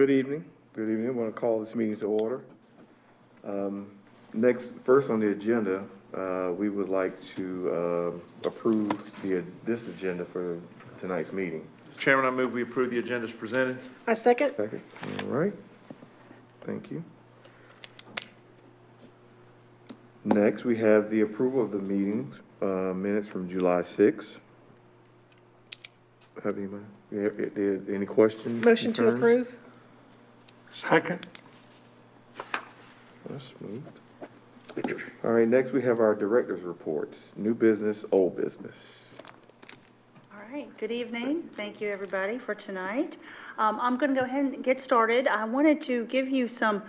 Good evening. Good evening. I want to call this meeting to order. First on the agenda, we would like to approve this agenda for tonight's meeting. Chairman, I move we approve the agenda as presented. I second. Second. All right. Thank you. Next, we have the approval of the meetings, minutes from July 6th. Have any questions? Motion to concerns? approve. Second. That's smooth. All right, next we have our director's report. New business, old business. All right, good evening. Thank you, everybody, for tonight. I'm going to go ahead and get started. I wanted to give you some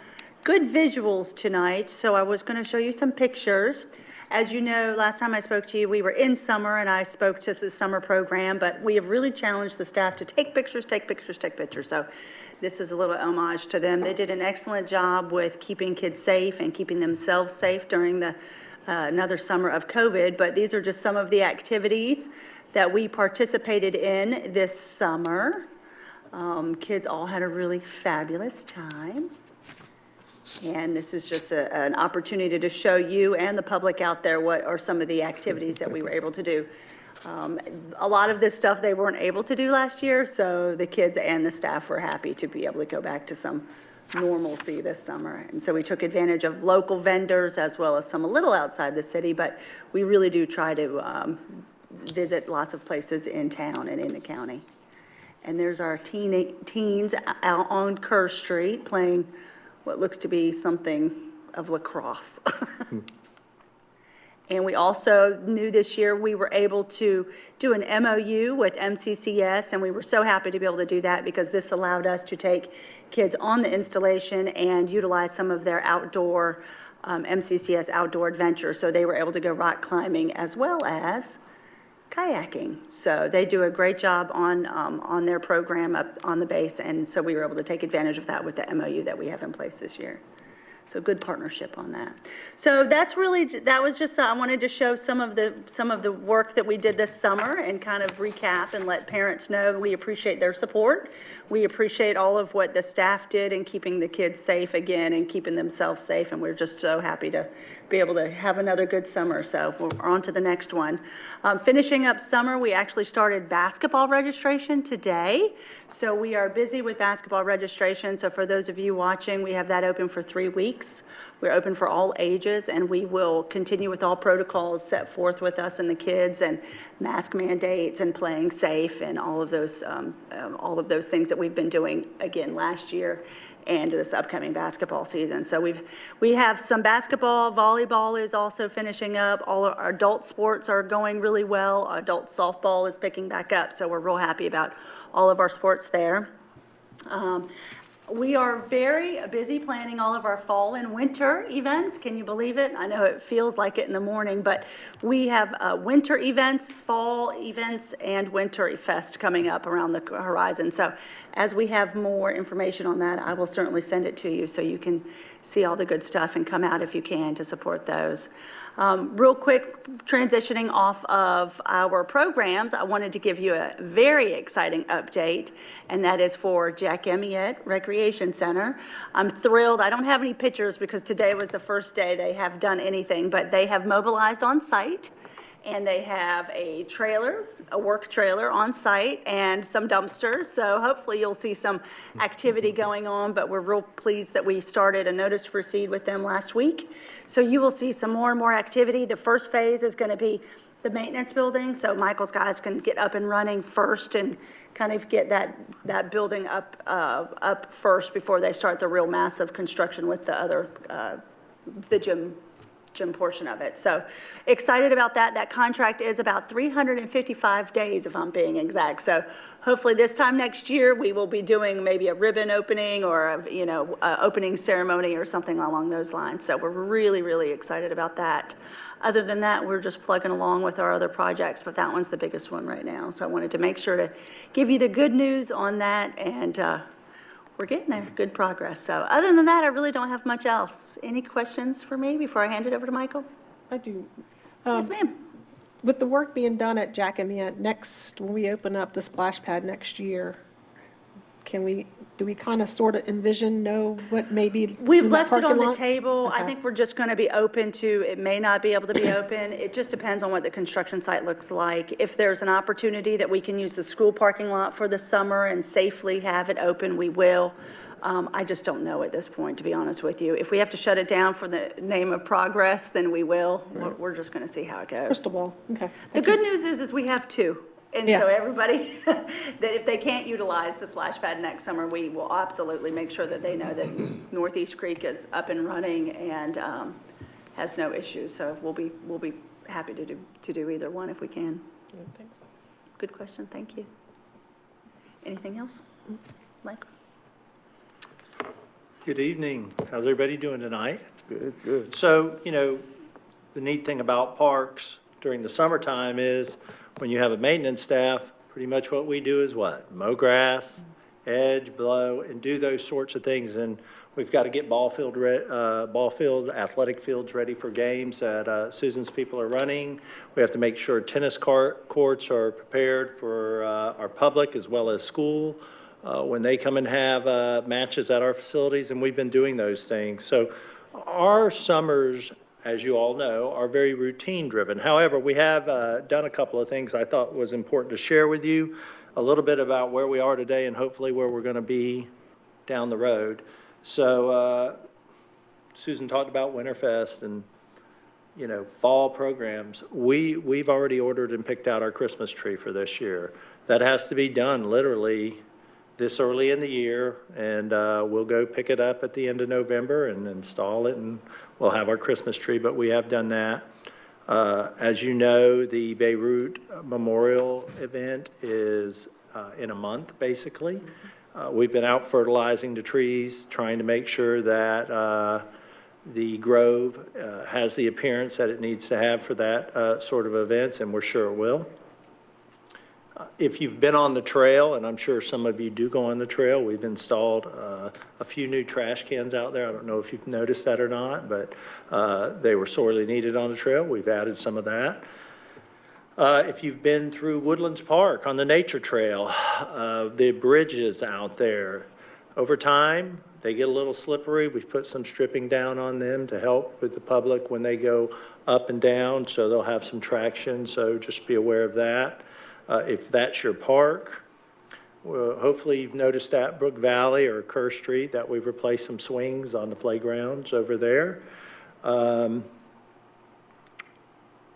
good visuals tonight, so I was going to show you some pictures. As you know, last time I spoke to you, we were in summer, and I spoke to the summer program, but we have really challenged the staff to take pictures, take pictures, take pictures. So this is a little homage to them. They did an excellent job with keeping kids safe and keeping themselves safe during the another summer of COVID, but these are just some of the activities that we participated in this summer. Kids all had a really fabulous time. And this is just an opportunity to show you and the public out there what are some of the activities that we were able to do. A lot of this stuff they weren't able to do last year, so the kids and the staff were happy to be able to go back to some normalcy this summer. And so we took advantage of local vendors as well as some a little outside the city, but we really do try to visit lots of places in town and in the county. And there's our teens out on Kerr Street playing what looks to be something of lacrosse. And we also knew this year we were able to do an MOU with MCCS, and we were so happy to be able to do that because this allowed us to take kids on the installation and utilize some of their outdoor MCCS outdoor adventures. So they were able to go rock climbing as well as kayaking. So they do a great job on their program up on the base, and so we were able to take advantage of that with the MOU that we have in place this year. So good partnership on that. So that was just, I wanted to show some of the work that we did this summer and kind of recap and let parents know we appreciate their support. We appreciate all of what the staff did in keeping the kids safe again and keeping themselves safe, and we're just so happy to be able to have another good summer. So we're on to the next one. Finishing up summer, we actually started basketball registration today. So we are busy with basketball registration. So for those of you watching, we have that open for 3 weeks. We're open for all ages, and we will continue with all protocols set forth with us and the kids, and mask mandates and playing safe and all of those things that we've been doing again last year and this upcoming basketball season. So we have some basketball, volleyball is also finishing up. All our adult sports are going really well. Adult softball is picking back up, so we're real happy about all of our sports there. We are very busy planning all of our fall and winter events. Can you believe it? I know it feels like it in the morning, but we have winter events, fall events, and winter fest coming up around the horizon. So as we have more information on that, I will certainly send it to you so you can see all the good stuff and come out if you can to support those. Real quick, transitioning off of our programs, I wanted to give you a very exciting update, and that is for Jack Emit Recreation Center. I'm thrilled. I don't have any pictures because today was the first day they have done anything, but they have mobilized on site, and they have a trailer, a work trailer on site, and some dumpsters. So hopefully you'll see some activity going on, but we're real pleased that we started a notice to proceed with them last week. So you will see some more and more activity. The first phase is going to be the maintenance building, so Michael's guys can get up and running first and kind of get that building up first before they start the real massive construction with the other, the gym portion of it. So excited about that. That contract is about 355 days, if I'm being exact. So hopefully this time next year, we will be doing maybe a ribbon opening or a opening ceremony or something along those lines. So we're really, really excited about that. Other than that, we're just plugging along with our other projects, but that one's the biggest one right now. So I wanted to make sure to give you the good news on that, and we're getting there. Good progress. So other than that, I really don't have much else. Any questions for me before I hand it over to Michael? I do. Yes, ma'am. With the work being done at Jack Emit, when we open up the splash pad next year, do Do we kind of sort of know what maybe We've in that left it on parking the lot? table. I Okay. think we're just going to be open to, it may not be able to be open. It just depends on what the construction site looks like. If there's an opportunity that we can use the school parking lot for the summer and safely have it open, we will. I just don't know at this point, to be honest with you. If we have to shut it down for the name of progress, then we will. We're just going to see how it goes. Crystal ball, okay. The good news is we have two. And Yeah. so everybody, that if they can't utilize the splash pad next summer, we will absolutely make sure that they know that Northeast Creek is up and running and has no issues. So we'll be happy to do either one if we can. Good question, thank you. Anything else? Mike? Good evening. How's everybody doing tonight? Good, good. So, the neat thing about parks during the summertime is when you have a maintenance staff, pretty much what we do is what? Mow grass, edge, blow, and do those sorts of things. And we've got to get ball field, athletic fields ready for games that Susan's people are running. We have to make sure tennis courts are prepared for our public as well as school. When they come and have matches at our facilities, and we've been doing those things. So our summers, as you all know, are very routine driven. However, we have done a couple of things I thought was important to share with you, a little bit about where we are today and hopefully where we're going to be down the road. So Susan talked about Winterfest and fall programs. We've already ordered and picked out our Christmas tree for this year. That has to be done literally this early in the year, and we'll go pick it up at the end of November and install it, and we'll have our Christmas tree, but we have done that. As you know, the Beirut Memorial event is in a month, basically. We've been out fertilizing the trees, trying to make sure that the grove has the appearance that it needs to have for that sort of events, and we're sure it will. If you've been on the trail, and I'm sure some of you do go on the trail, we've installed a few new trash cans out there. I don't know if you've noticed that or not, but they were sorely needed on the trail. We've added some of that. If you've been through Woodlands Park on the nature trail, the bridges out there, over time, they get a little slippery. We've put some stripping down on them to help with the public when they go up and down, so they'll have some traction, so just be aware of that. If that's your park, well, hopefully you've noticed at Brook Valley or Kerr Street that we've replaced some swings on the playgrounds over there.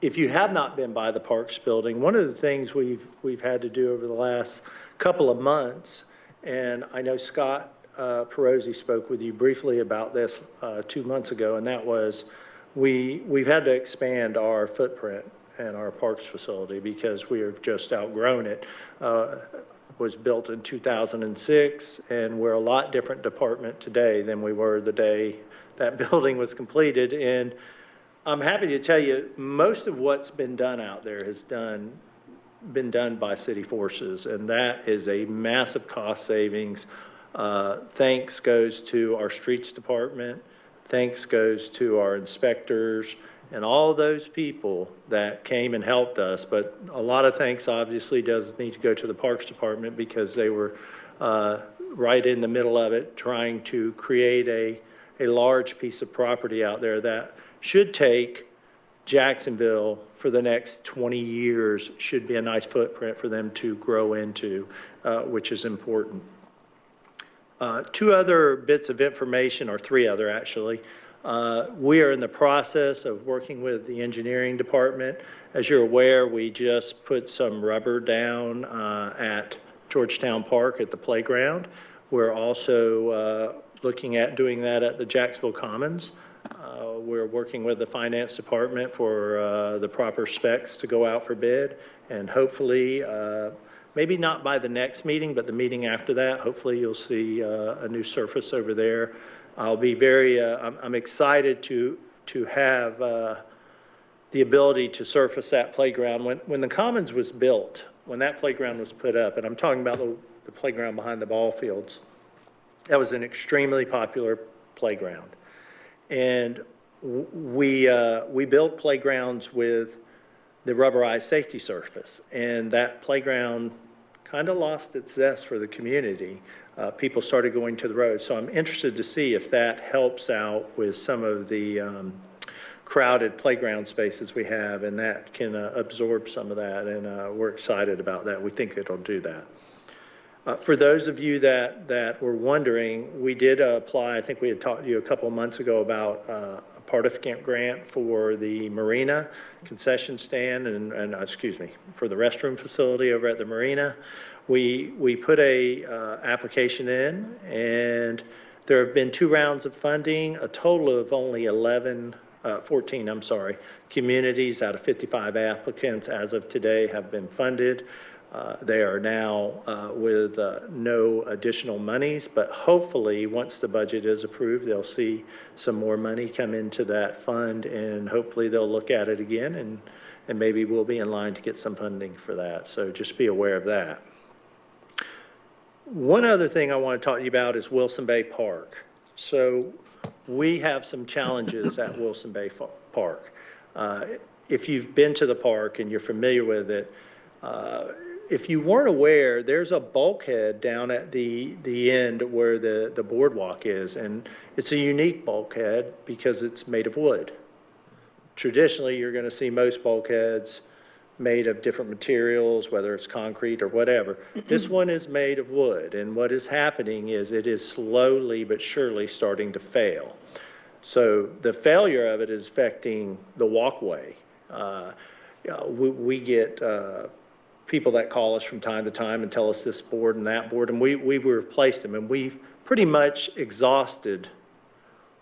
If you have not been by the Parks building, one of the things we've had to do over the last couple of months, and I know Scott Perozzi spoke with you briefly about this 2 months ago, and that was we've had to expand our footprint and our parks facility because we have just outgrown it. Was built in 2006, and we're a lot different department today than we were the day that building was completed. And I'm happy to tell you, most of what's been done out there has been done by city forces, and that is a massive cost savings. Thanks goes to our streets department. Thanks goes to our inspectors and all those people that came and helped us. But a lot of thanks obviously does need to go to the Parks Department because they were right in the middle of it, trying to create a large piece of property out there that should take Jacksonville for the next 20 years, should be a nice footprint for them to grow into, which is important. Two other bits of information, or three other actually. We are in the process of working with the engineering department. As you're aware, we just put some rubber down at Georgetown Park at the playground. We're also looking at doing that at the Jacksonville Commons. We're working with the finance department for the proper specs to go out for bid, and hopefully, maybe not by the next meeting, but the meeting after that, hopefully you'll see a new surface over there. I'll be very, I'm excited to have the ability to surface that playground. When the Commons was built, when that playground was put up, and I'm talking about the playground behind the ball fields, that was an extremely popular playground. And we built playgrounds with the rubberized safety surface, and that playground kind of lost its zest for the community. people started going to the road. So I'm interested to see if that helps out with some of the crowded playground spaces we have, and that can absorb some of that, and we're excited about that. We think it'll do that. For those of you that were wondering, we did apply, I think we had talked to you a couple of months ago about a participant grant for the marina concession stand and excuse me, for the restroom facility over at the marina. We put a application in, and there have been 2 rounds of funding, a total of only 14, I'm sorry, communities out of 55 applicants as of today have been funded. They are now with no additional monies, but hopefully once the budget is approved, they'll see some more money come into that fund, and hopefully they'll look at it again, and maybe we'll be in line to get some funding for that. So just be aware of that. One other thing I want to talk to you about is Wilson Bay Park. So we have some challenges at Wilson Bay Park. If you've been to the park and you're familiar with it, if you weren't aware, there's a bulkhead down at the end where the boardwalk is, and it's a unique bulkhead because it's made of wood. Traditionally, you're going to see most bulkheads made of different materials, whether it's concrete or whatever. This one is made of wood, and what is happening is it is slowly but surely starting to fail. So the failure of it is affecting the walkway. We get people that call us from time to time and tell us this board and that board, and we've replaced them, and we've pretty much exhausted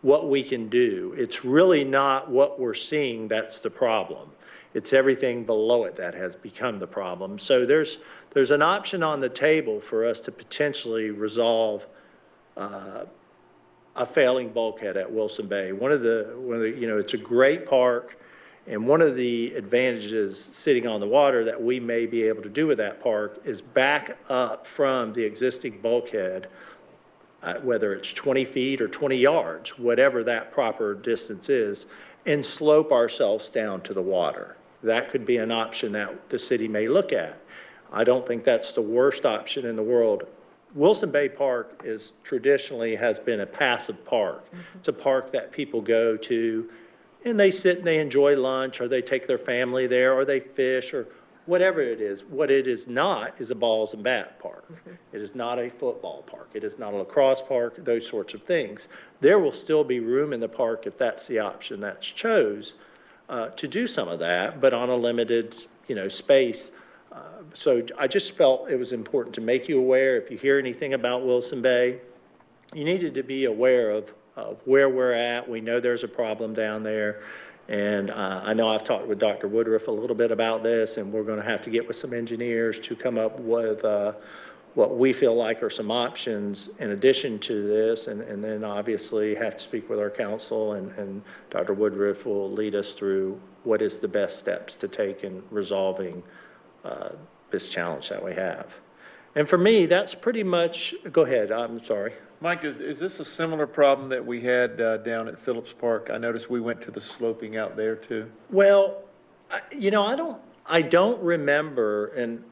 what we can do. It's really not what we're seeing that's the problem. It's everything below it that has become the problem. So there's an option on the table for us to potentially resolve a failing bulkhead at Wilson Bay. One of the, it's a great park, and one of the advantages sitting on the water that we may be able to do with that park is back up from the existing bulkhead, whether it's 20 feet or 20 yards, whatever that proper distance is, and slope ourselves down to the water. That could be an option that the city may look at. I don't think that's the worst option in the world. Wilson Bay Park is traditionally has been a passive park. It's a park that people go to and they sit and they enjoy lunch, or they take their family there, or they fish, or whatever it is. What it is not is a balls and bat park. It is not a football park. It is not a lacrosse park, those sorts of things. There will still be room in the park if that's the option that's chose to do some of that, but on a limited, space. So I just felt it was important to make you aware. If you hear anything about Wilson Bay, you needed to be aware of where we're at. We know there's a problem down there. And I know I've talked with Dr. Woodruff a little bit about this, and we're going to have to get with some engineers to come up with what we feel like are some options in addition to this, and then obviously have to speak with our council, and Dr. Woodruff will lead us through what is the best steps to take in resolving this challenge that we have. And for me, that's pretty much, go ahead, I'm sorry. Mike, is this a similar problem that we had down at Phillips Park? I noticed we went to the sloping out there too. Well, I don't remember, and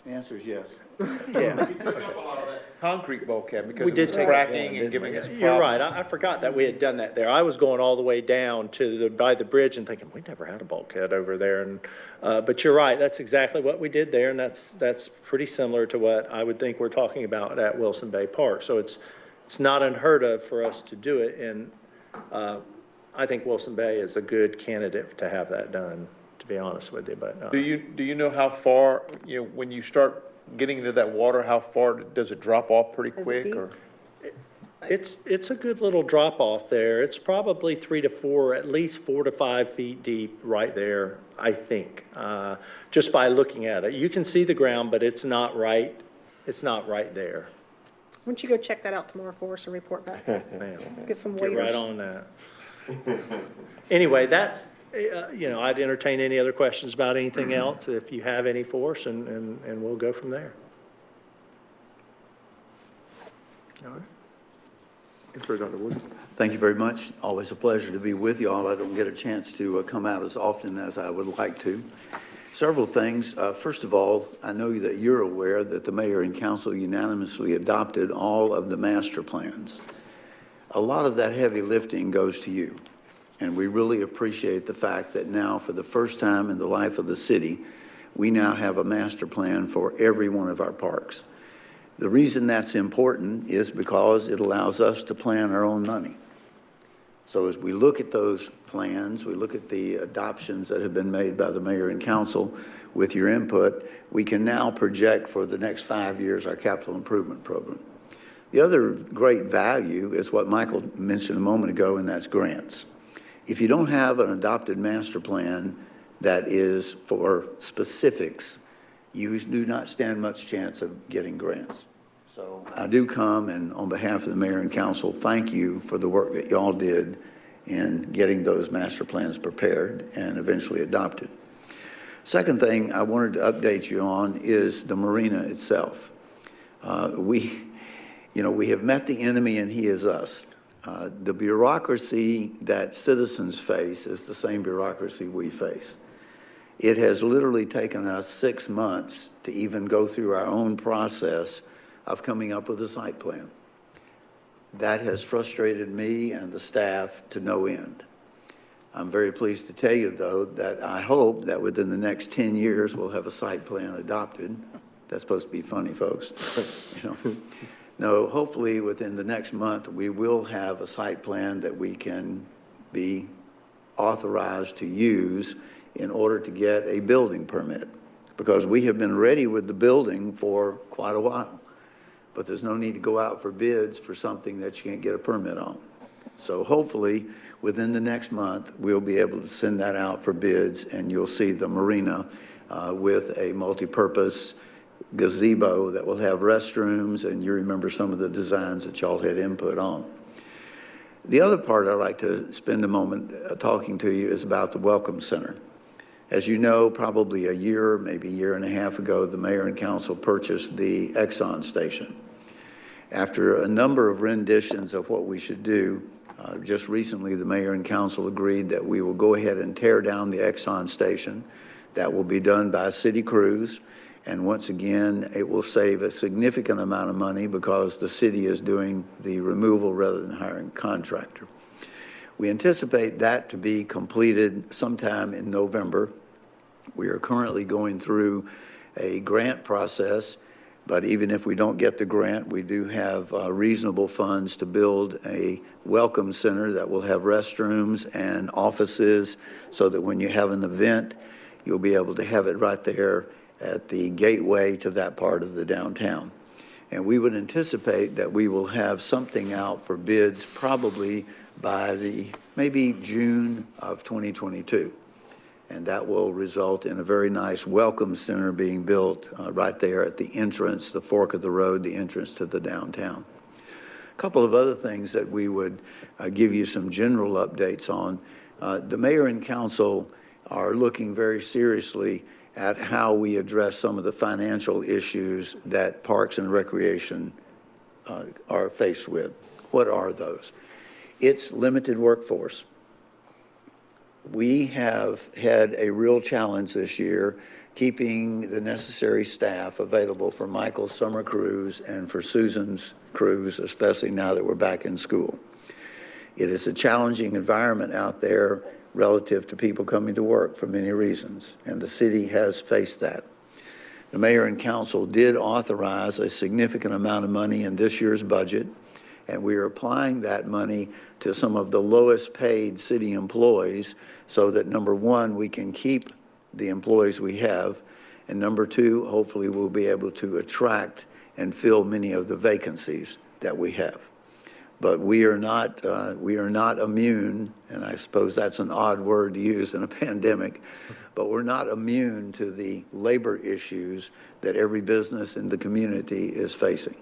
The answer is yes. yeah. We took up a lot of that concrete bulkhead because We it did was take it cracking down, and giving didn't us we? problems. You're right. I forgot that we had done that there. I was going all the way down to by the bridge and thinking, we never had a bulkhead over there. And but you're right. That's exactly what we did there, and that's pretty similar to what I would think we're talking about at Wilson Bay Park. So it's not unheard of for us to do it, and I think Wilson Bay is a good candidate to have that done, to be honest with you. But Do you know how far, when you start getting into that water, how far does it drop off pretty Is it quick? deep? Or it's a good little drop off there. It's probably 3 to 4, at least 4 to 5 feet deep right there, I think, just by looking at it. You can see the ground, but it's not right there. Why don't you go check that out tomorrow for us and report back? Ma'am. Get some Get right waiters. on that. Anyway, that's, I'd entertain any other questions about anything else if you have any for us, and we'll go from there. All right. Yes, sir, Dr. Wood. Thank you very much. Always a pleasure to be with you all. I don't get a chance to come out as often as I would like to. Several things. First of all, I know that you're aware that the mayor and council unanimously adopted all of the master plans. A lot of that heavy lifting goes to you, and we really appreciate the fact that now, for the first time in the life of the city, we now have a master plan for every one of our parks. The reason that's important is because it allows us to plan our own money. So as we look at those plans, we look at the adoptions that have been made by the mayor and council with your input, we can now project for the next 5 years our capital improvement program. The other great value is what Michael mentioned a moment ago, and that's grants. If you don't have an adopted master plan that is for specifics, you do not stand much chance of getting grants. So I do come, and on behalf of the mayor and council, thank you for the work that y'all did in getting those master plans prepared and eventually adopted. Second thing I wanted to update you on is the marina itself. We have met the enemy and he is us. The bureaucracy that citizens face is the same bureaucracy we face. It has literally taken us 6 months to even go through our own process of coming up with a site plan. That has frustrated me and the staff to no end. I'm very pleased to tell you, though, that I hope that within the next 10 years, we'll have a site plan adopted. That's supposed to be funny, folks. No, hopefully within the next month, we will have a site plan that we can be authorized to use in order to get a building permit, because we have been ready with the building for quite a while. But there's no need to go out for bids for something that you can't get a permit on. So hopefully, within the next month, we'll be able to send that out for bids, and you'll see the marina with a multi-purpose gazebo that will have restrooms, and you remember some of the designs that y'all had input on. The other part I'd like to spend a moment talking to you is about the Welcome Center. As you know, probably a year, maybe a year and a half ago, the mayor and council purchased the Exxon station. After a number of renditions of what we should do, just recently the mayor and council agreed that we will go ahead and tear down the Exxon station. That will be done by city crews, and once again, it will save a significant amount of money because the city is doing the removal rather than hiring a contractor. We anticipate that to be completed sometime in November. We are currently going through a grant process, but even if we don't get the grant, we do have reasonable funds to build a welcome center that will have restrooms and offices so that when you have an event, you'll be able to have it right there at the gateway to that part of the downtown. And we would anticipate that we will have something out for bids probably by maybe June of 2022. And that will result in a very nice welcome center being built right there at the entrance, the fork of the road, the entrance to the downtown. A couple of other things that we would give you some general updates on. The mayor and council are looking very seriously at how we address some of the financial issues that Parks and Recreation are faced with. What are those? It's limited workforce. We have had a real challenge this year keeping the necessary staff available for Michael's summer cruise and for Susan's cruise, especially now that we're back in school. It is a challenging environment out there relative to people coming to work for many reasons, and the city has faced that. The mayor and council did authorize a significant amount of money in this year's budget, and we are applying that money to some of the lowest paid city employees so that, number one, we can keep the employees we have, and number two, hopefully we'll be able to attract and fill many of the vacancies that we have. But we are not immune, and I suppose that's an odd word to use in a pandemic, but we're not immune to the labor issues that every business in the community is facing.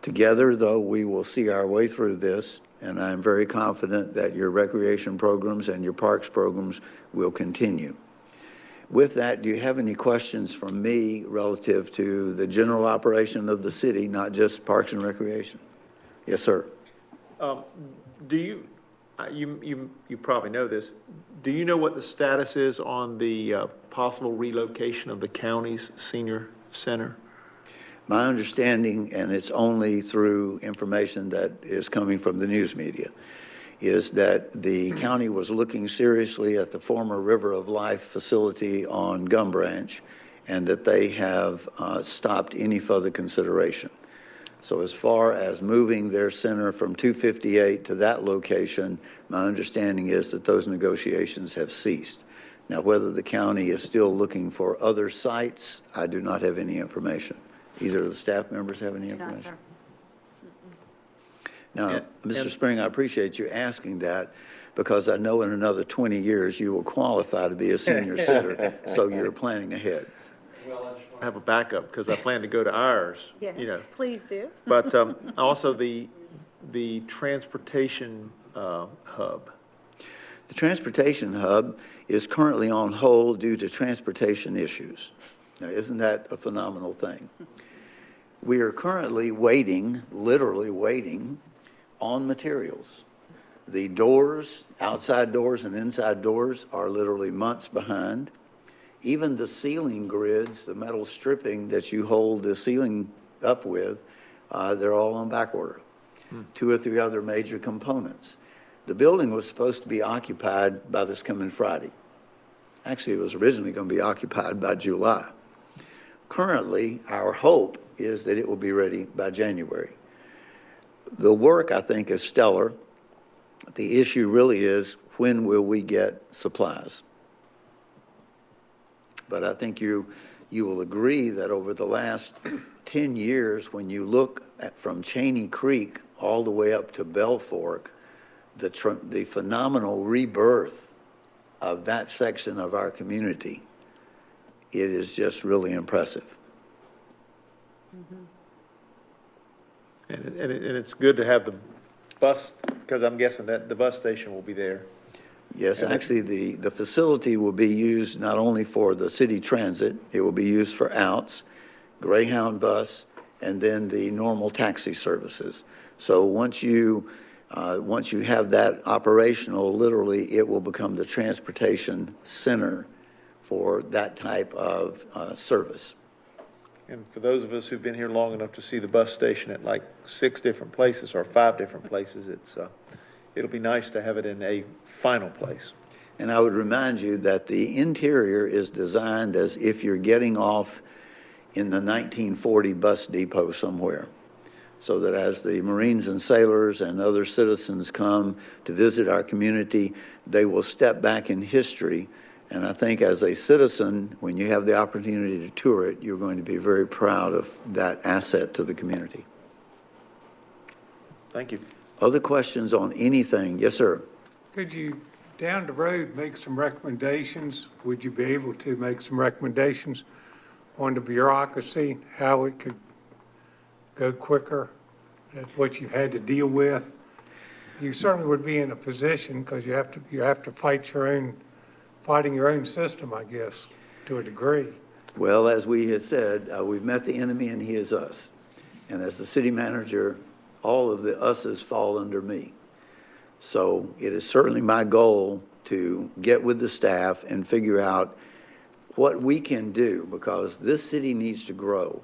Together, though, we will see our way through this, and I'm very confident that your recreation programs and your parks programs will continue. With that, do you have any questions from me relative to the general operation of the city, not just Parks and Recreation? Yes, sir. Do you, you probably know this. Do you know what the status is on the possible relocation of the county's senior center? My understanding, and it's only through information that is coming from the news media, is that the county was looking seriously at the former River of Life facility on Gum Branch, and that they have stopped any further consideration. So as far as moving their center from 258 to that location, my understanding is that those negotiations have ceased. Now, whether the county is still looking for other sites, I do not have any information. Either of the staff members have any Not, information? sir. Now, Mr. Spring, I appreciate you asking that, because I know in another 20 years you will qualify to be a senior center, so you're planning ahead. Well, I just want to have a backup because I plan to go to ours, you know. Yes, please do. But also the transportation hub. The transportation hub is currently on hold due to transportation issues. Now, isn't that a phenomenal thing? We are currently waiting, literally waiting, on materials. The doors, outside doors and inside doors, are literally months behind. Even the ceiling grids, the metal stripping that you hold the ceiling up with, they're all on back order. 2 or 3 other major components. The building was supposed to be occupied by this coming Friday. Actually, it was originally going to be occupied by July. Currently, our hope is that it will be ready by January. The work, I think, is stellar. The issue really is, when will we get supplies? But I think you will agree that over the last 10 years, when you look at from Cheney Creek all the way up to Bell Fork, the phenomenal rebirth of that section of our community, it is just really impressive. And it's good to have the bus, because I'm guessing that the bus station will be there. Yes, actually, the facility will be used not only for the city transit, it will be used for outs, Greyhound bus, and then the normal taxi services. So once you have that operational, literally, it will become the transportation center for that type of service. And for those of us who've been here long enough to see the bus station at like 6 different places or 5 different places, it'll be nice to have it in a final place. And I would remind you that the interior is designed as if you're getting off in the 1940 bus depot somewhere. So that as the Marines and sailors and other citizens come to visit our community, they will step back in history. And I think as a citizen, when you have the opportunity to tour it, you're going to be very proud of that asset to the community. Thank you. Other questions on anything? Yes, sir. Could you, down the road, make some recommendations? Would you be able to make some recommendations on the bureaucracy, how it could go quicker, what you've had to deal with? You certainly would be in a position, because you have to fighting your own system, I guess, to a degree. Well, as we had said, we've met the enemy and he is us. And as the city manager, all of the us's fall under me. So it is certainly my goal to get with the staff and figure out what we can do, because this city needs to grow.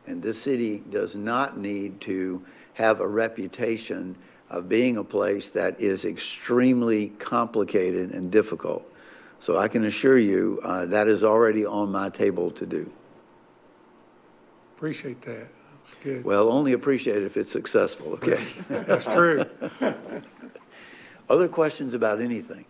And this city does not need to have a reputation of being a place that is extremely complicated and difficult. So I can assure you that is already on my table to do. Appreciate that. That's good. Well, only appreciate it if it's successful, okay? That's true. Other questions about anything?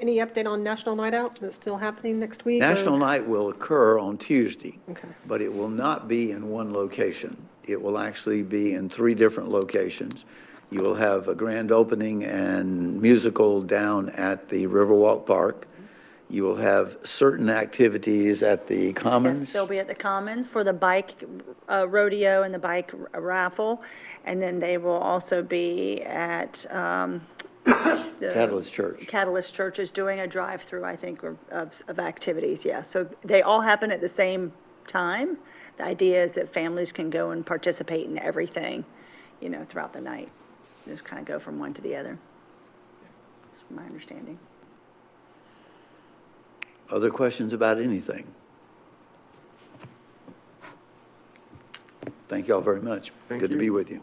Any update on National Night Out? Is it still happening next week? or- National Night will occur on Tuesday, Okay. but it will not be in one location. It will actually be in 3 different locations. You will have a grand opening and musical down at the Riverwalk Park. You will have certain activities at the Commons. Yes, they'll be at the Commons for the bike rodeo and the bike raffle. And then they will also be at the Catalyst Church. Catalyst Church is doing a drive-through, I think, of activities, yeah. So they all happen at the same time. The idea is that families can go and participate in everything, throughout the night. Just kind of go from one to the other. my understanding. Other questions about anything? Thank you all very much. Thank Good to you. be with you.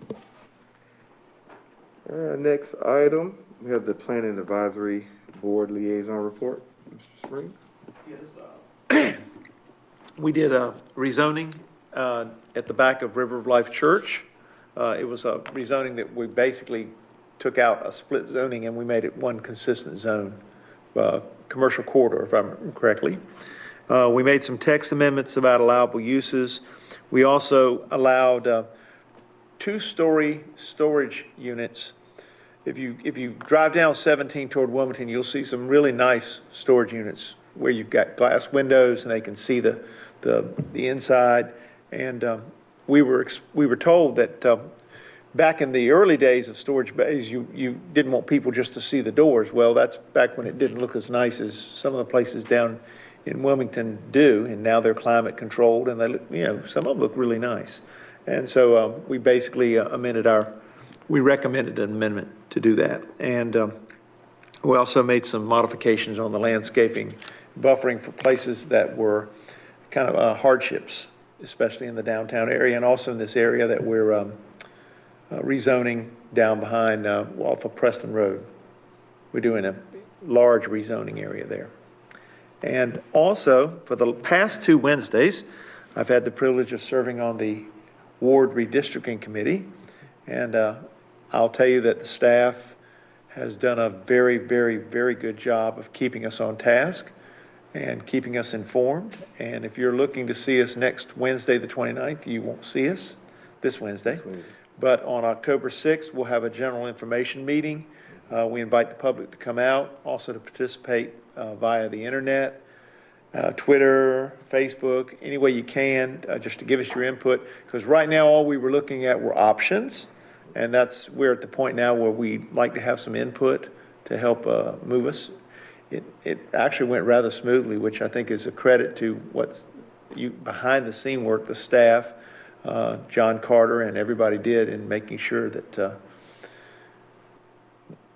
Next item, we have the Planning Advisory Board Liaison Report. Mr. Springs? We did a rezoning at the back of River of Life Church. It was a rezoning that we basically took out a split zoning and we made it one consistent zone, commercial corridor, if I remember correctly. We made some text amendments about allowable uses. We also allowed two-story storage units. If you drive down 17 toward Wilmington, you'll see some really nice storage units where you've got glass windows and they can see the inside. And we were told that back in the early days of storage bays, you didn't want people just to see the doors. Well, that's back when it didn't look as nice as some of the places down in Wilmington do, and now they're climate controlled and they look, some of them look really nice. And so we basically we recommended an amendment to do that. And we also made some modifications on the landscaping, buffering for places that were kind of hardships, especially in the downtown area and also in this area that we're rezoning down behind off of Preston Road. We're doing a large rezoning area there. And also, for the past 2 Wednesdays, I've had the privilege of serving on the Ward Redistricting Committee. And I'll tell you that the staff has done a very, very, very good job of keeping us on task and keeping us informed. And if you're looking to see us next Wednesday, the 29th, you won't see us this Wednesday. But on October 6th, we'll have a general information meeting. We invite the public to come out, also to participate via the internet, Twitter, Facebook, any way you can, just to give us your input. Because right now, all we were looking at were options. And we're at the point now where we'd like to have some input to help move us. It actually went rather smoothly, which I think is a credit to what's behind the scene work, the staff, John Carter and everybody did in making sure that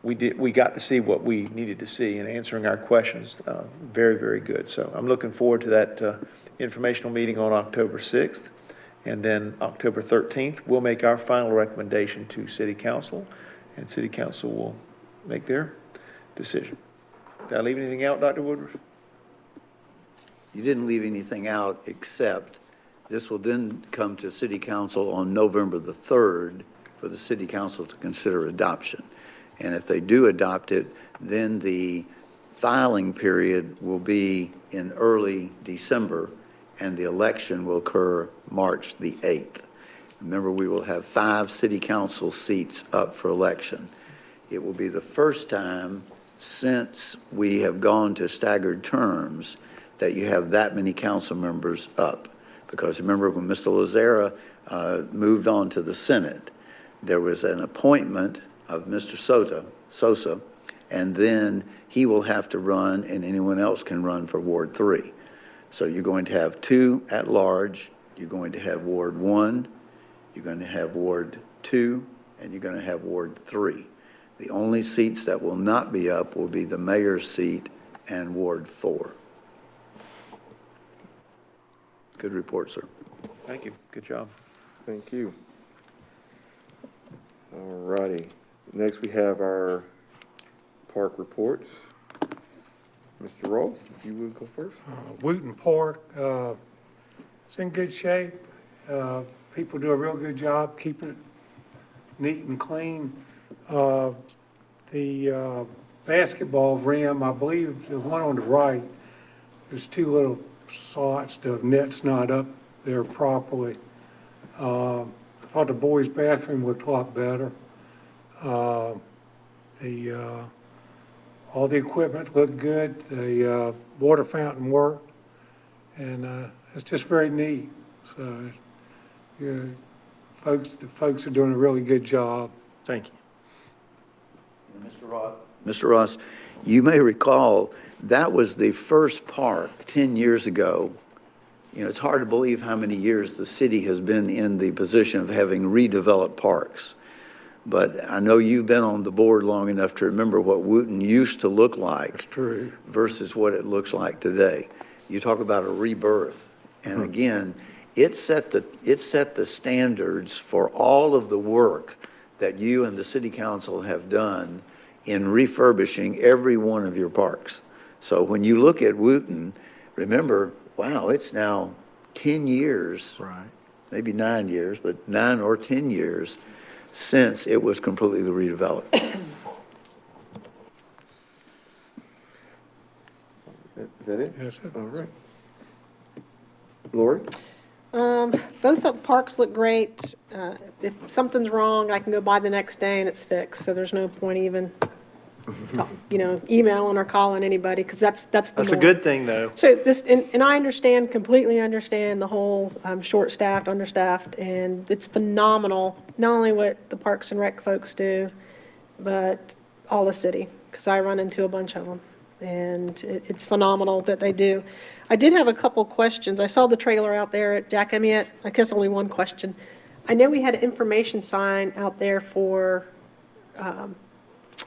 we got to see what we needed to see and answering our questions. Very, very good. So I'm looking forward to that informational meeting on October 6th. And then October 13th, we'll make our final recommendation to City Council, and City Council will make their decision. Did I leave anything out, Dr. Woodruff? You didn't leave anything out, except this will then come to City Council on November the 3rd for the City Council to consider adoption. And if they do adopt it, then the filing period will be in early December, and the election will occur March the 8th. Remember, we will have 5 City Council seats up for election. It will be the first time since we have gone to staggered terms that you have that many council members up. Because remember, when Mr. Lazara moved on to the Senate, there was an appointment of Mr. Sosa, and then he will have to run, and anyone else can run for Ward 3. So you're going to have 2 at large, you're going to have Ward 1, you're going to have Ward 2, and you're going to have Ward 3. The only seats that will not be up will be the mayor's seat and Ward 4. Good report, sir. Thank you. Good job. Thank you. All righty. Next, we have our park reports. Mr. Ross, if you would go first. Wooten Park, it's in good shape. People do a real good job keeping it neat and clean. The basketball rim, I believe the one on the right, there's 2 little slots, the net's not up there properly. I thought the boys' bathroom looked a lot better. All the equipment looked good. The water fountain worked, and it's just very neat. So, the folks are doing a really good job. Thank you. Mr. Ross, you may recall that was the first park 10 years ago. It's hard to believe how many years the city has been in the position of having redeveloped parks. but I know you've been on the board long enough to remember what Wooten used to look like It's true. versus what it looks like today. You talk about a rebirth, and again, it set the standards for all of the work that you and the city council have done in refurbishing every one of your parks. So when you look at Wooten, remember, wow, it's now 10 years. Right. Maybe 9 years, but 9 or 10 years since it was completely redeveloped. Is that it? Yes, sir. All right. Lori? Both the parks look great. If something's wrong, I can go by the next day and it's fixed, so there's no point even, emailing or calling anybody, because that's the That's a norm. good thing, though. So this, and I completely understand the whole short-staffed, understaffed, and it's phenomenal, not only what the Parks and Rec folks do, but all the city, because I run into a bunch of them. And it's phenomenal that they do. I did have a couple questions. I saw the trailer out there at Jack Emit. I guess only one question. I know we had an information sign out there for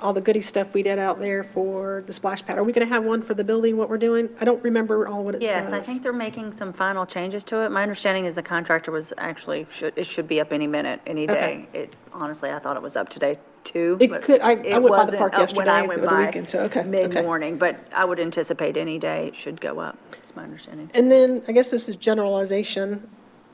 all the goodie stuff we did out there for the splash pad. Are we going to have one for the building, what we're doing? I don't remember all what it says. Yes, I think they're making some final changes to it. My understanding is the contractor was actually, it should be up any minute, any day. Honestly, I thought it was up today too. It but could- I it went by the wasn't park up when yesterday I over went the by weekend, so okay. mid-morning, but I would anticipate any day it should go up, is my understanding. And then, I guess this is generalization.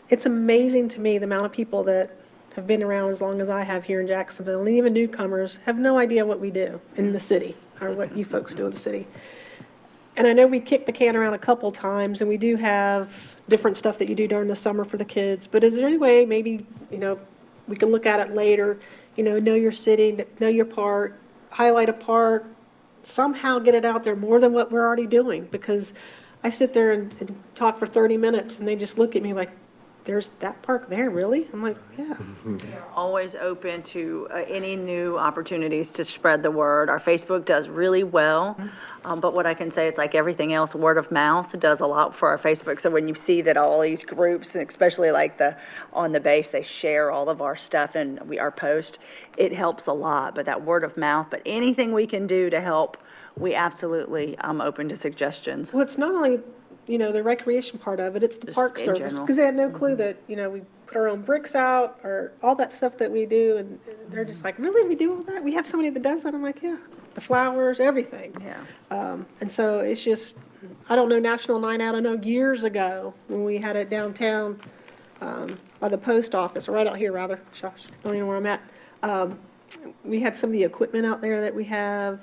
It's amazing to me the amount of people that have been around as long as I have here in Jacksonville, and even newcomers, have no idea what we do in the city, or what you folks do in the city. And I know we kicked the can around a couple times, and we do have different stuff that you do during the summer for the kids, but is there any way, maybe, we can look at it later, know your city, know your park, highlight a park, somehow get it out there more than what we're already doing, because I sit there and talk for 30 minutes, and they just look at me like, there's that park there, really? I'm like, yeah. Always open to any new opportunities to spread the word. Our Facebook does really well, but what I can say, it's like everything else, word of mouth does a lot for our Facebook. So when you see that all these groups, and especially like on the base, they share all of our stuff and our post, it helps a lot. But that word of mouth, but anything we can do to help, we absolutely, I'm open to suggestions. Well, it's not only, the recreation part of it, it's the Just park in service. general. Because they had no clue that, we put our own bricks out, or all that stuff that we do, and they're just like, really, we do all that? We have somebody that does that? I'm like, yeah, the flowers, everything. Yeah. And so it's just, I don't know, National Night Out, I know years ago, when we had it downtown, by the post office, or right out here, rather, shush, don't even know where I'm at. We had some of the equipment out there that we have,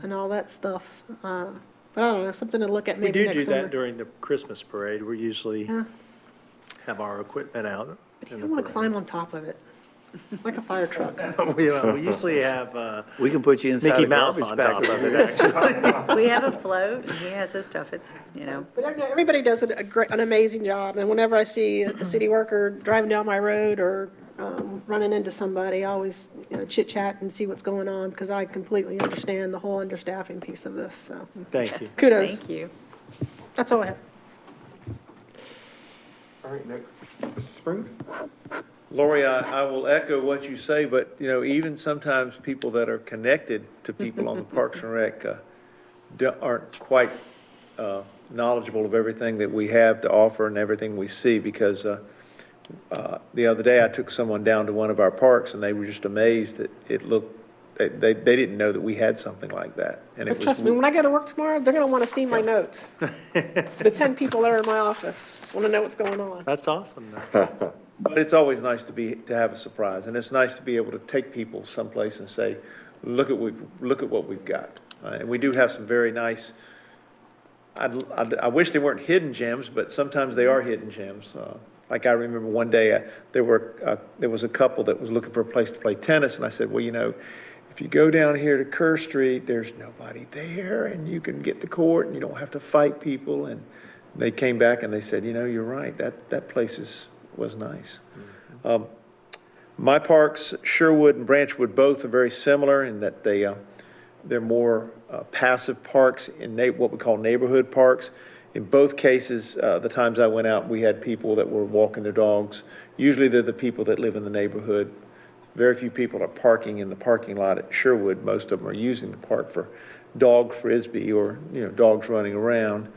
and all that stuff. But I don't know, something to look at We maybe do next do summer. that during the Christmas parade. We usually Yeah. have our equipment out. But you in don't the want to parade. climb on top of it, like a fire truck. We usually have We can put you inside Mickey a Mouse garbage on top bagger. of it, actually. We have a float, and he has his stuff, it's, But I know everybody does an amazing job, and whenever I see a city worker driving down my road or running into somebody, I always chit chat and see what's going on, because I completely understand the whole understaffing piece of this, so Thank you. kudos. thank you. That's all I have. All right, next. Mr. Springs? Lori, I will echo what you say, but, even sometimes people that are connected to people on the Parks and Rec aren't quite knowledgeable of everything that we have to offer and everything we see, because the other day I took someone down to one of our parks, and they were just amazed that it looked, they didn't know that we had something like that. And it But was trust me, when I go to work tomorrow, they're gonna want to see my notes. The 10 people that are in my office want to know what's going on. That's awesome, though. But it's always nice to have a surprise, and it's nice to be able to take people someplace and say, look at what we've got. And we do have some very nice, I wish they weren't hidden gems, but sometimes they are hidden gems. Like I remember one day, there was a couple that was looking for a place to play tennis, and I said, well, if you go down here to Kerr Street, there's nobody there, and you can get the court, and you don't have to fight people. And they came back and they said, you're right, that place was nice. My parks, Sherwood and Branchwood, both are very similar in that they're more passive parks in what we call neighborhood parks. In both cases, the times I went out, we had people that were walking their dogs. Usually they're the people that live in the neighborhood, very few people are parking in the parking lot at Sherwood. Most of them are using the park for dog frisbee or, dogs running around.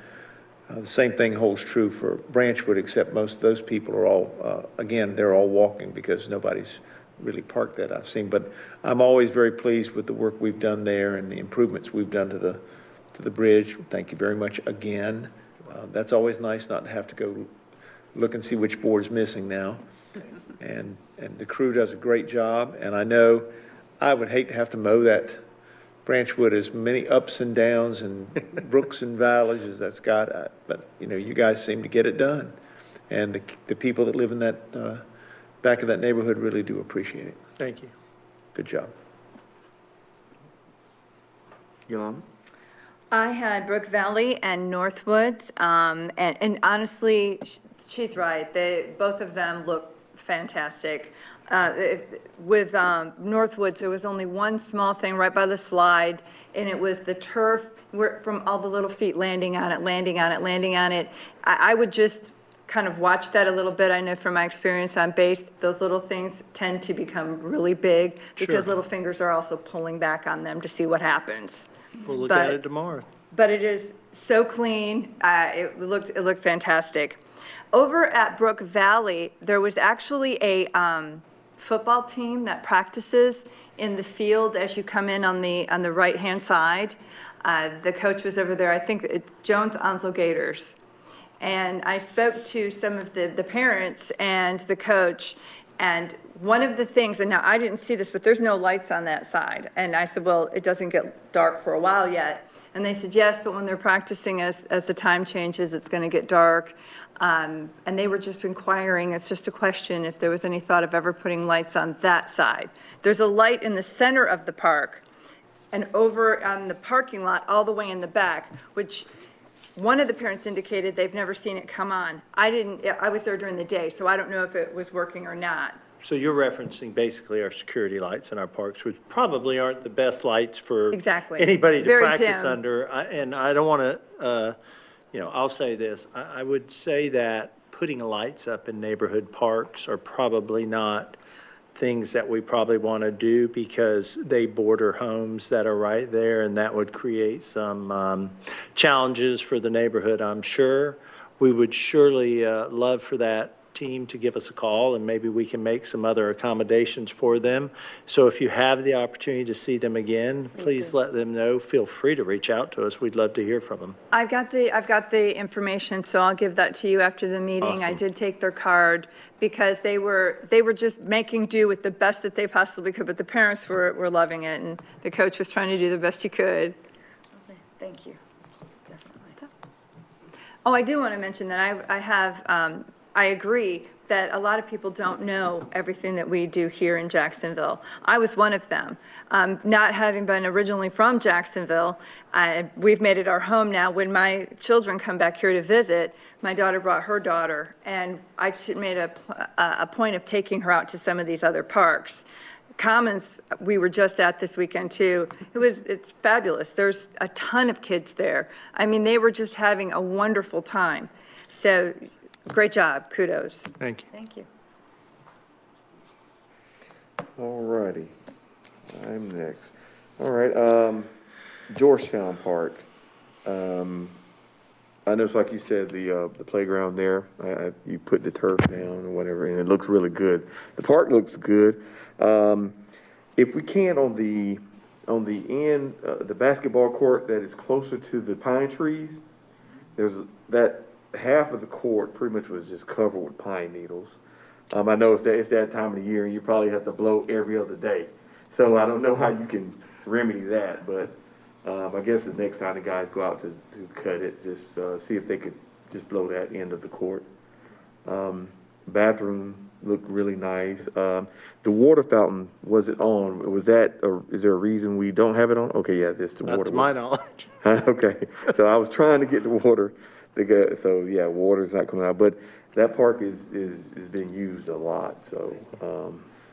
The same thing holds true for Branchwood, except most of those people are all, again, they're all walking because nobody's really parked that I've seen. But I'm always very pleased with the work we've done there and the improvements we've done to the bridge. Thank you very much again. That's always nice not to have to go look and see which board's missing now. And the crew does a great job. And I know I would hate to have to mow that Branchwood, as many ups and downs and brooks and valleys as that's got, but you guys seem to get it done, and the people that live in that back of that neighborhood really do appreciate it. Thank you. Good job. Yolanda? I had Brook Valley and Northwoods, and honestly, she's right. Both of them look fantastic. With Northwoods, there was only one small thing right by the slide, and it was the turf from all the little feet landing on it. I would just kind of watch that a little bit. I know from my experience on base, those little things tend to become really big because little fingers are also pulling back on them to see what happens. We'll look at it tomorrow. But it is so clean. It looked fantastic. Over at Brook Valley, there was actually a football team that practices in the field as you come in on the right-hand side. The coach was over there, I think it's Jones Onslow Gators. And I spoke to some of the parents and the coach, and one of the things, and now I didn't see this, but there's no lights on that side. And I said, well, it doesn't get dark for a while yet. And they said, yes, but when they're practicing, as the time changes, it's going to get dark. And they were just inquiring, it's just a question, if there was any thought of ever putting lights on that side. There's a light in the center of the park and over on the parking lot all the way in the back, which one of the parents indicated they've never seen it come on. I was there during the day, so I don't know if it was working or not. So you're referencing basically our security lights in our parks, which probably aren't the best lights for Exactly. anybody to Very practice dim. under. And I don't want to, I'll say this. I would say that putting lights up in neighborhood parks are probably not things that we probably want to do because they border homes that are right there, and that would create some challenges for the neighborhood, I'm sure. We would surely love for that team to give us a call, and maybe we can make some other accommodations for them. So if you have the opportunity to see them again, please let them know. Feel free to reach out to us. We'd love to hear from them. I've got the information, so I'll give that to you after the meeting. Awesome. I did take their card because they were just making do with the best that they possibly could, but the parents were loving it, and the coach was trying to do the best he could. Okay, thank you. Definitely. Oh, I do want to mention that I agree that a lot of people don't know everything that we do here in Jacksonville. I was one of them. Not having been originally from Jacksonville, we've made it our home now. When my children come back here to visit, my daughter brought her daughter, and I made a point of taking her out to some of these other parks. Commons, we were just at this weekend too. It's fabulous. There's a ton of kids there. I mean, they were just having a wonderful time. So, great job, kudos. Thank you. Thank you. All righty. I'm next. All right, Georgetown Park. I know it's like you said, the playground there, you put the turf down or whatever, and it looks really good. The park looks good. If we can, on the end, the basketball court that is closer to the pine trees, there's that half of the court pretty much was just covered with pine needles. I know it's that time of the year, and you probably have to blow every other day. So I don't know how you can remedy that, but I guess the next time the guys go out to cut it, just see if they could just blow that end of the court. Bathroom looked really nice. The water fountain, was it on? Was that, or is there a reason we don't have it on? Okay, yeah, this the water. Not to my knowledge. Okay, so I was trying to get the water to go, so yeah, water's not coming out, but that park is being used a lot, so,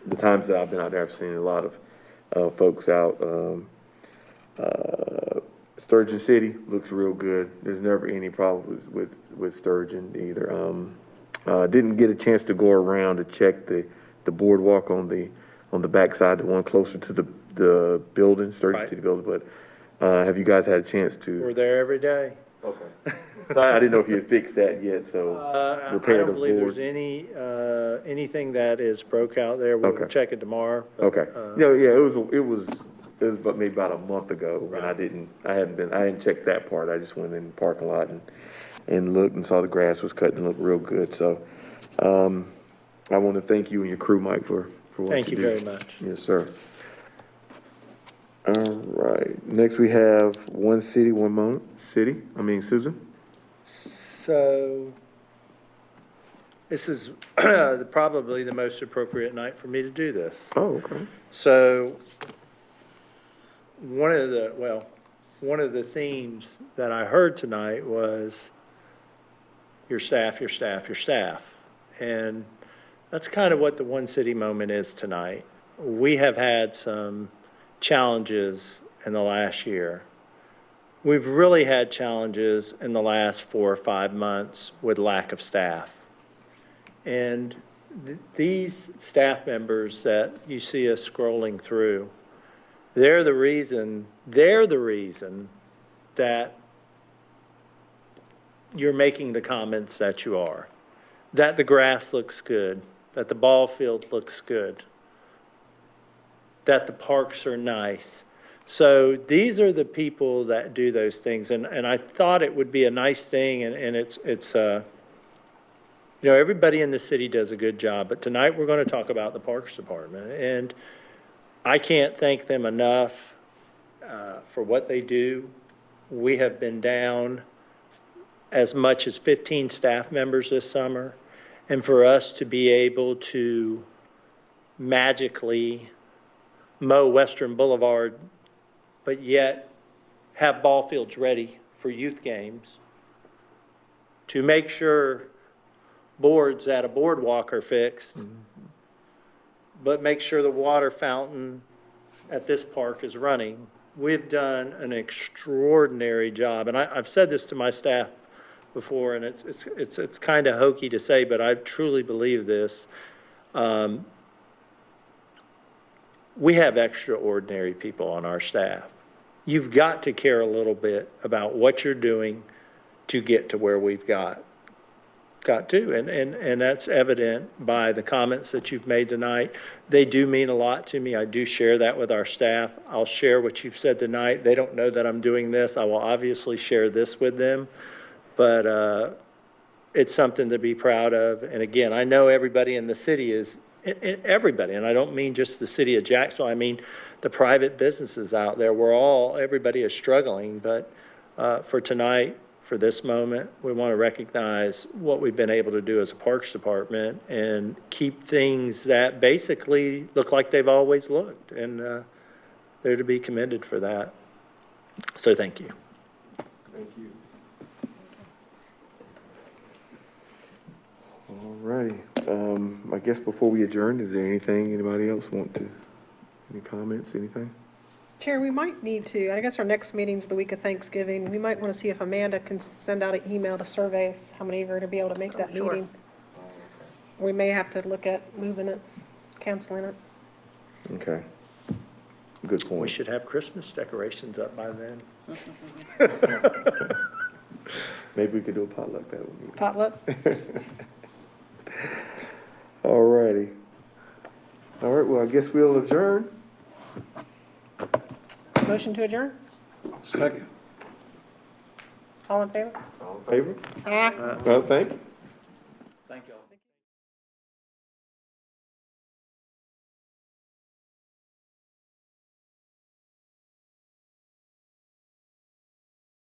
the times that I've been out there, I've seen a lot of folks out. Sturgeon City looks real good. There's never any problems with Sturgeon either. Didn't get a chance to go around to check the boardwalk on on the backside, the one closer to the building, Sturgis Right. City building, but, have you guys had a chance to? We're there every day. Okay. I didn't know if you had fixed that yet, so. I repair don't those believe there's boards. anything that is broke out there. We'll Okay. check it tomorrow. but, Okay. Yeah, it was about maybe about a month ago, and I hadn't checked that part. I just went in the parking lot and looked and saw the grass was cut and looked real good, so, I want to thank you and your crew, Mike, for what Thank you you do. very much. Yes, sir. All right, next we have One City, One Moment, Susan? So, this is probably the most appropriate night for me to do this. Oh, okay. So, one of the themes that I heard tonight was your staff, your staff, your staff. And that's kind of what the One City moment is tonight. We have had some challenges in the last year. We've really had challenges in the last 4 or 5 months with lack of staff. And these staff members that you see us scrolling through, they're the reason that you're making the comments that you are. That the grass looks good, that the ball field looks good, that the parks are nice. So these are the people that do those things. And I thought it would be a nice thing, and it's everybody in the city does a good job, but tonight we're going to talk about the Parks Department. And I can't thank them enough for what they do. We have been down as much as 15 staff members this summer. And for us to be able to magically mow Western Boulevard, but yet have ball fields ready for youth games, to make sure boards at a boardwalk are fixed, but make sure the water fountain at this park is running. We've done an extraordinary job, and I've said this to my staff before, and it's kind of hokey to say, but I truly believe this. We have extraordinary people on our staff. You've got to care a little bit about what you're doing to get to where we've got to. And that's evident by the comments that you've made tonight. They do mean a lot to me. I do share that with our staff. I'll share what you've said tonight. They don't know that I'm doing this. I will obviously share this with them. But it's something to be proud of. And again, I know everybody in the city is, everybody, and I don't mean just the city of Jacksonville, I mean the private businesses out there. Everybody is struggling, but for tonight, for this moment, we want to recognize what we've been able to do as a Parks Department and keep things that basically look like they've always looked, and they're to be commended for that. So thank you. Thank you. All righty. I guess before we adjourn, is there anything anybody else want to, any comments, anything? Chair, we might need to, I guess our next meeting's the week of Thanksgiving. We might want to see if Amanda can send out an email to survey us how many are going to be able to make that Sure. meeting. We may have to look at moving it, canceling it. Okay. Good We point. should have Christmas decorations up by then. Maybe we could do a potluck that would be. Potluck? All righty. All right, well, I guess we'll adjourn. Motion to adjourn? Second. All in favor? All in favor? Aye. Well, thank you. Thank you all.